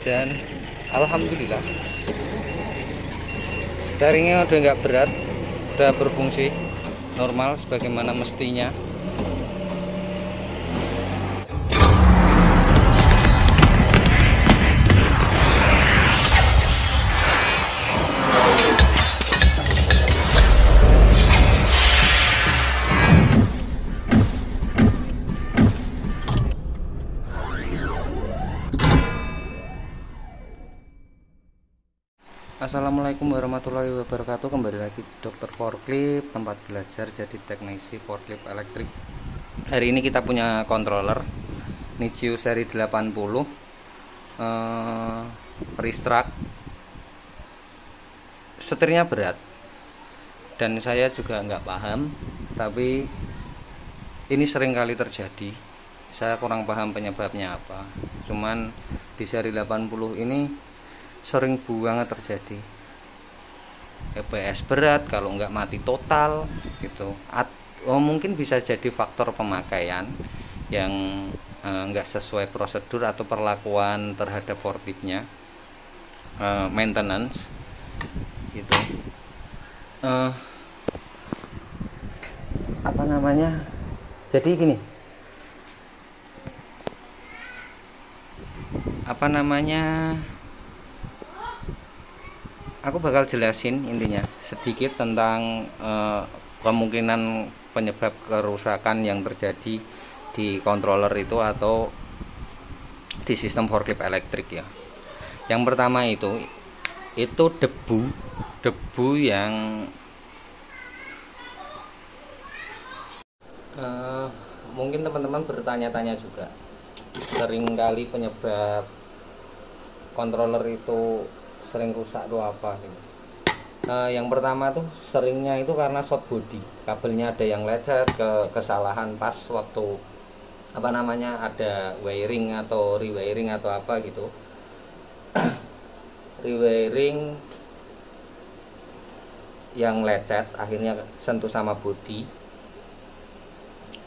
dan alhamdulillah steeringnya udah nggak berat, udah berfungsi normal sebagaimana mestinya. Assalamualaikum warahmatullahi wabarakatuh. Kembali lagi Dokter Forklift, tempat belajar jadi teknisi forklift elektrik. Hari ini kita punya controller Nichiu seri 80 Ristrack. Setirnya berat dan saya juga nggak paham, tapi ini sering kali terjadi. Saya kurang paham penyebabnya apa. Cuman di seri 80 ini sering banget terjadi EPS berat, kalau nggak mati total gitu. Mungkin bisa jadi faktor pemakaian yang nggak sesuai prosedur atau perlakuan terhadap forkliftnya, maintenance gitu. Apa namanya, jadi gini, aku bakal jelasin intinya sedikit tentang kemungkinan penyebab kerusakan yang terjadi di controller itu atau di sistem forklift elektrik ya. Yang pertama itu debu yang mungkin teman-teman bertanya-tanya juga, seringkali penyebab controller itu sering rusak tuh apa gitu. Yang pertama tuh seringnya itu karena short body, kabelnya ada yang lecet, kesalahan pas waktu ada wiring atau rewiring atau apa gitu. Rewiring yang lecet akhirnya sentuh sama body,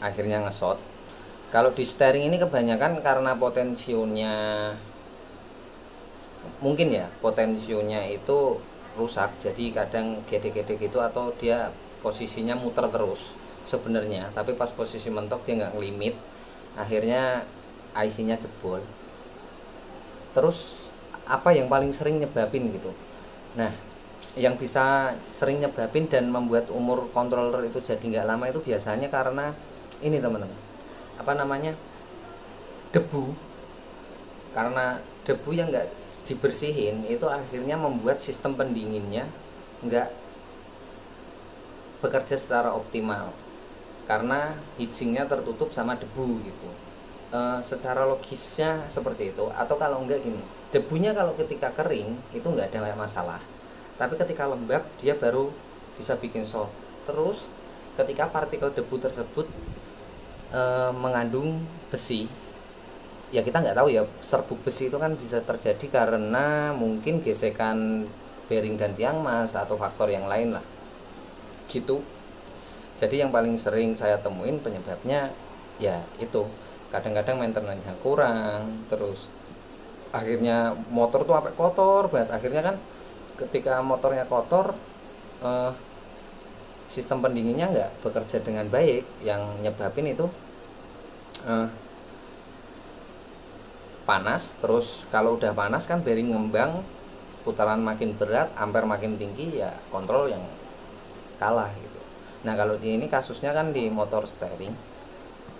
akhirnya nge-short. Kalau di steering ini kebanyakan karena potensionya, mungkin ya potensionya itu rusak, jadi kadang gede-gede gitu, atau dia posisinya muter terus sebenarnya, tapi pas posisi mentok dia nggak ngelimit, akhirnya IC-nya jebol. Terus apa yang paling sering nyebabin gitu? Nah, yang bisa sering nyebabin dan membuat umur controller itu jadi nggak lama itu biasanya karena ini teman-teman, debu. Karena debu yang nggak dibersihin itu akhirnya membuat sistem pendinginnya nggak bekerja secara optimal karena heatsinknya tertutup sama debu gitu. Secara logisnya seperti itu. Atau kalau enggak gini, debunya kalau ketika kering itu nggak ada masalah, tapi ketika lembab dia baru bisa bikin short. Terus ketika partikel debu tersebut mengandung besi, ya kita nggak tahu ya, serbuk besi itu kan bisa terjadi karena mungkin gesekan bearing dan tiang mas atau faktor yang lain lah gitu. Jadi yang paling sering saya temuin penyebabnya ya itu, kadang-kadang maintenance-nya kurang, terus akhirnya motor tuh sampai kotor banget. Akhirnya kan ketika motornya kotor, sistem pendinginnya nggak bekerja dengan baik, yang nyebabin itu panas. Terus kalau udah panas kan bearing ngembang, putaran makin berat, ampere makin tinggi, ya kontrol yang kalah gitu. Nah kalau di ini kasusnya kan di motor steering.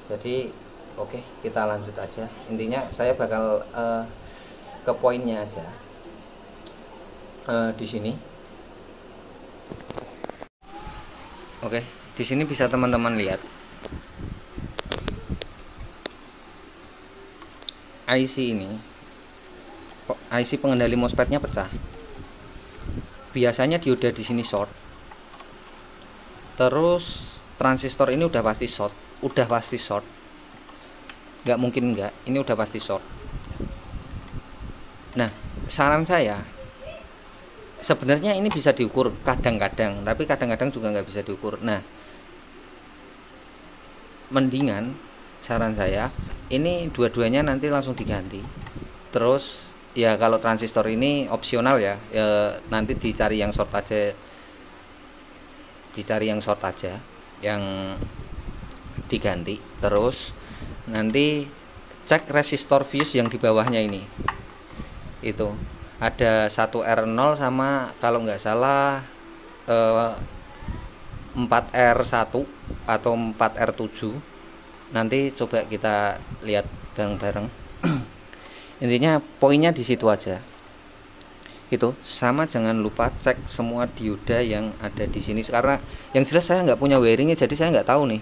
Jadi oke, kita lanjut aja. Intinya saya bakal ke poinnya aja di sini. Oke, di sini bisa teman-teman lihat IC ini, IC pengendali MOSFET-nya pecah. Biasanya dioda di sini short. Terus transistor ini udah pasti short. Nggak mungkin enggak, ini udah pasti short. Nah, saran saya sebenarnya ini bisa diukur kadang-kadang, tapi kadang-kadang juga nggak bisa diukur. Nah, mendingan saran saya ini dua-duanya nanti langsung diganti, terus ya kalau transistor ini opsional ya, nanti dicari yang short aja, yang diganti. Terus nanti cek resistor fuse yang di bawahnya ini, itu ada 1R0 sama kalau nggak salah 4R1 atau 4R7. Nanti coba kita lihat bareng-bareng. Intinya poinnya di situ aja. Itu sama, jangan lupa cek semua dioda yang ada di sini. Karena yang jelas saya nggak punya wiringnya, jadi saya nggak tahu nih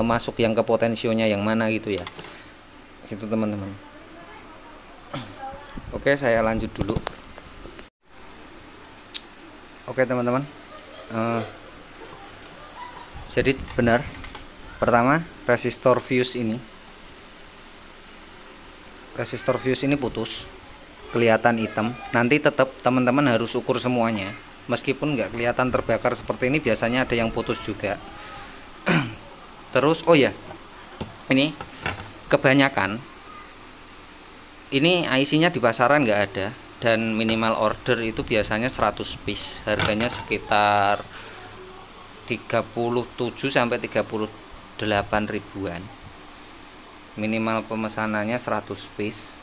masuk yang ke potensionya yang mana gitu ya. Gitu teman-teman. Oke, saya lanjut dulu. Oke teman-teman. Jadi benar. Pertama, resistor fuse ini putus, kelihatan hitam. Nanti tetap teman-teman harus ukur semuanya, meskipun nggak kelihatan terbakar seperti ini, biasanya ada yang putus juga. Terus oh ya, ini kebanyakan ini IC-nya di pasaran nggak ada, dan minimal order itu biasanya 100 piece, harganya sekitar 37 sampai 38 ribuan. Minimal pemesanannya 100 piece,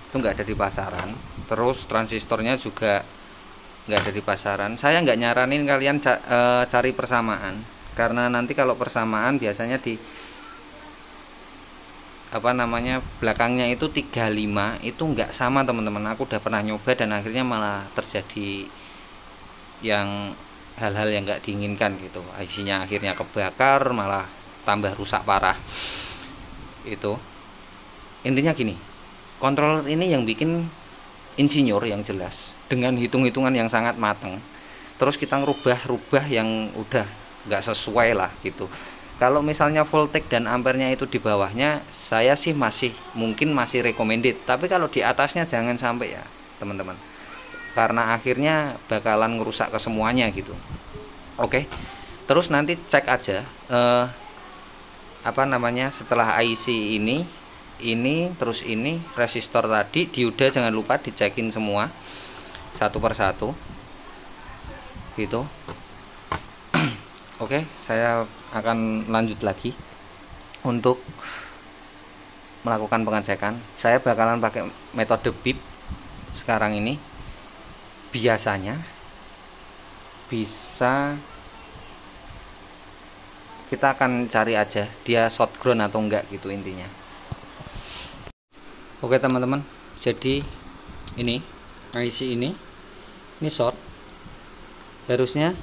itu nggak ada di pasaran. Terus transistornya juga nggak ada di pasaran. Saya nggak nyaranin kalian cari persamaan, karena nanti kalau persamaan biasanya di belakangnya itu 35, itu nggak sama teman-teman. Aku udah pernah nyoba dan akhirnya malah terjadi yang hal-hal yang nggak diinginkan gitu. IC-nya akhirnya kebakar, malah tambah rusak parah. Itu intinya gini, controller ini yang bikin insinyur yang jelas, dengan hitung-hitungan yang sangat matang. Terus kita ngerubah yang udah nggak sesuai lah gitu. Kalau misalnya voltage dan ampernya itu di bawahnya, saya sih masih recommended. Tapi kalau di atasnya jangan sampai ya teman-teman, karena akhirnya bakalan ngerusak ke semuanya gitu. Oke. Terus nanti cek aja setelah IC ini terus ini resistor tadi, dioda jangan lupa dicekin semua satu persatu gitu. Oke, saya akan lanjut lagi untuk melakukan pengecekan. Saya bakalan pakai metode BIP sekarang ini. Biasanya bisa kita akan cari aja dia short ground atau enggak gitu intinya. Oke teman-teman, jadi ini IC ini short, harusnya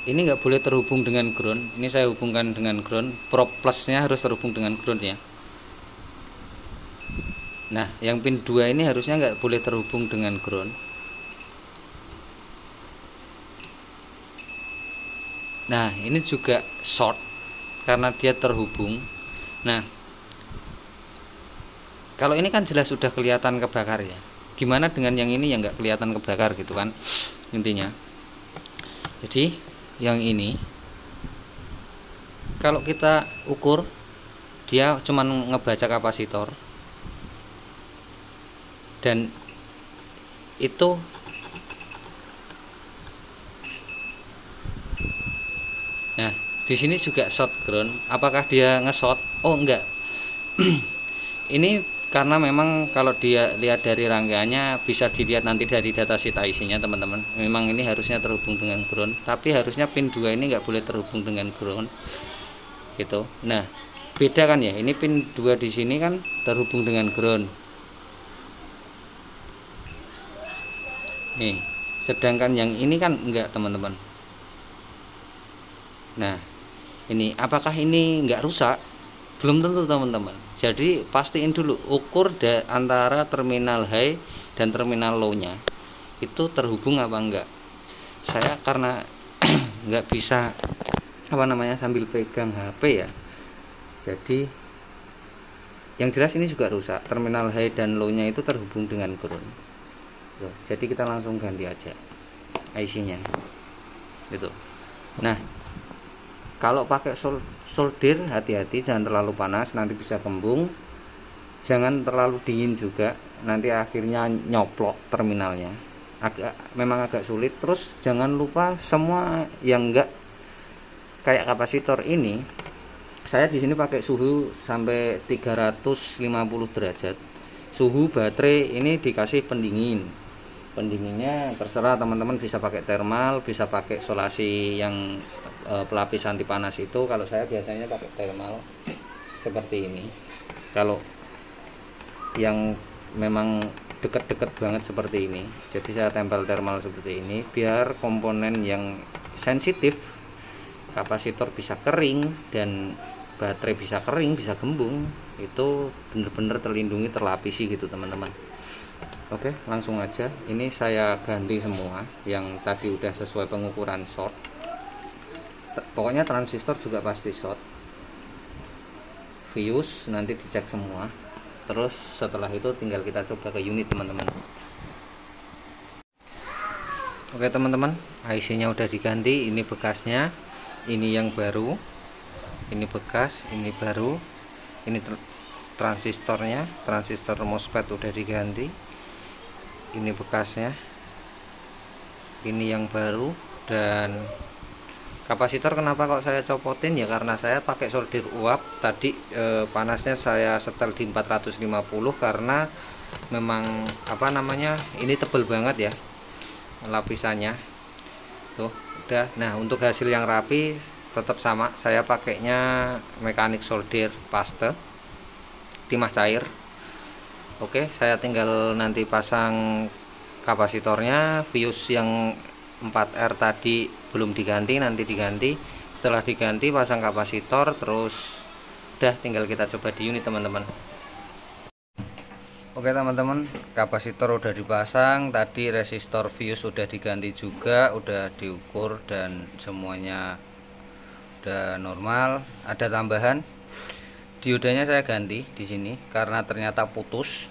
ini nggak boleh terhubung dengan ground. Ini saya hubungkan dengan ground, prop plusnya harus terhubung dengan ground ya. Nah yang pin 2 ini harusnya nggak boleh terhubung dengan ground. Nah ini juga short karena dia terhubung. Nah kalau ini kan jelas sudah kelihatan kebakar ya, gimana dengan yang ini yang nggak kelihatan kebakar gitu kan intinya. Jadi yang ini kalau kita ukur, dia cuman ngebaca kapasitor, dan itu nah di sini juga short ground. Apakah dia nge-short? Oh enggak. Ini karena memang kalau dia lihat dari rangkaiannya, bisa dilihat nanti dari datasheet IC-nya teman-teman. Memang ini harusnya terhubung dengan ground, tapi harusnya pin 2 ini nggak boleh terhubung dengan ground gitu. Nah beda kan ya, ini pin 2 di sini kan terhubung dengan ground nih, sedangkan yang ini kan enggak teman-teman. Nah ini apakah ini nggak rusak? Belum tentu teman-teman. Jadi pastiin dulu, ukur antara terminal high dan terminal low nya itu terhubung apa enggak. Saya karena nggak bisa sambil pegang HP ya, jadi yang jelas ini juga rusak. Terminal high dan low nya itu terhubung dengan ground. Jadi kita langsung ganti aja IC nya gitu. Nah kalau pakai solder hati-hati, jangan terlalu panas, nanti bisa kembung. jangan terlalu dingin juga, nanti akhirnya nyoplok terminalnya, memang agak sulit. Terus jangan lupa semua yang enggak kayak kapasitor ini, saya di sini pakai suhu sampai 350 derajat. Suhu baterai ini dikasih pendingin. Pendinginnya terserah teman-teman, bisa pakai thermal, bisa pakai isolasi yang pelapis anti panas itu. Kalau saya biasanya pakai thermal seperti ini. Kalau yang memang deket-deket banget seperti ini, jadi saya tempel thermal seperti ini biar komponen yang sensitif, kapasitor bisa kering dan baterai bisa kering, bisa gembung, itu bener-bener terlindungi, terlapisi gitu teman-teman. Oke, langsung aja. Ini saya ganti semua yang tadi udah sesuai pengukuran short. Pokoknya transistor juga pasti short. Fuse nanti dicek semua. Terus setelah itu tinggal kita coba ke unit teman-teman. Oke teman-teman, IC-nya udah diganti. Ini bekasnya, ini yang baru, ini bekas, ini baru. Ini transistornya, transistor MOSFET udah diganti. Ini bekasnya, ini yang baru. Dan kapasitor kenapa kok saya copotin ya, karena saya pakai solder uap tadi. Panasnya saya setel di 450 karena memang apa namanya, ini tebel banget ya lapisannya tuh udah. Nah untuk hasil yang rapi tetap sama, saya pakainya mekanik solder paste timah cair. Oke, saya tinggal nanti pasang kapasitornya. Fuse yang 4R tadi belum diganti, nanti diganti. Setelah diganti pasang kapasitor, terus udah tinggal kita coba di unit teman-teman. Oke teman-teman, kapasitor udah dipasang, tadi resistor fuse udah diganti juga, udah diukur dan semuanya udah normal. Ada tambahan, diodanya saya ganti di sini karena ternyata putus.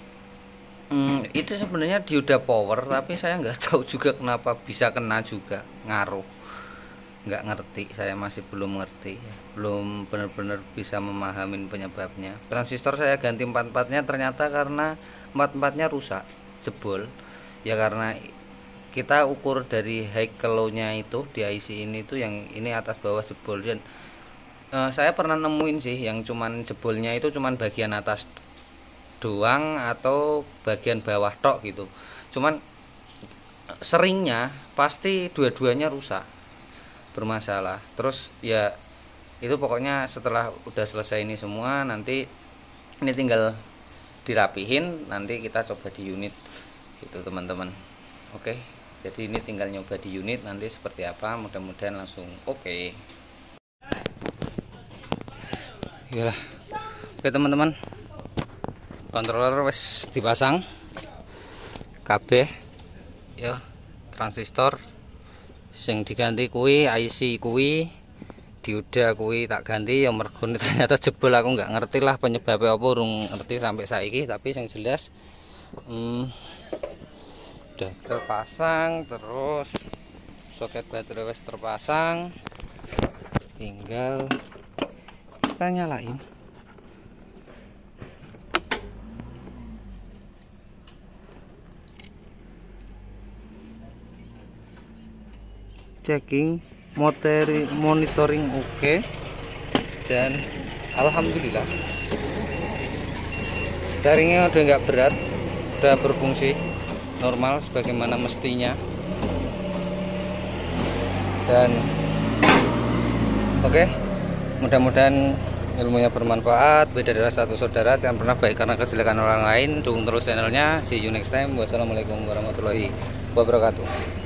Itu sebenarnya dioda power, tapi saya nggak tahu juga kenapa bisa kena juga, ngaruh. Nggak ngerti, saya masih belum ngerti, belum benar-benar bisa memahami penyebabnya. Transistor saya ganti 4-4-nya ternyata karena 4-4-nya rusak, jebol ya, karena kita ukur dari high ke low nya itu di IC ini tuh, yang ini atas bawah jebol. Dan saya pernah nemuin sih yang cuman jebolnya itu cuman bagian atas doang atau bagian bawah tok gitu, cuman seringnya pasti dua-duanya rusak, bermasalah. Terus ya itu pokoknya setelah udah selesai ini semua, nanti ini tinggal dirapihin, nanti kita coba di unit gitu teman-teman. Oke, jadi ini tinggal nyoba di unit, nanti seperti apa, mudah-mudahan langsung oke. Yalah. Oke teman-teman, controller wes dipasang kabeh ya, transistor sing diganti kuwi, IC kuwi, dioda kuwi tak ganti ya, mergo ternyata jebol. Aku nggak ngerti lah penyebabnya apa, urung ngerti sampai saiki, tapi yang jelas udah terpasang. Terus soket baterai wes terpasang, tinggal kita nyalain. Checking monitoring oke. Dan alhamdulillah steeringnya udah nggak berat, udah berfungsi normal sebagaimana mestinya. Dan oke, mudah-mudahan ilmunya bermanfaat. Beda dari satu saudara, jangan pernah baik karena kejelekan orang lain. Dukung terus channelnya. See you next time. Wassalamualaikum warahmatullahi wabarakatuh.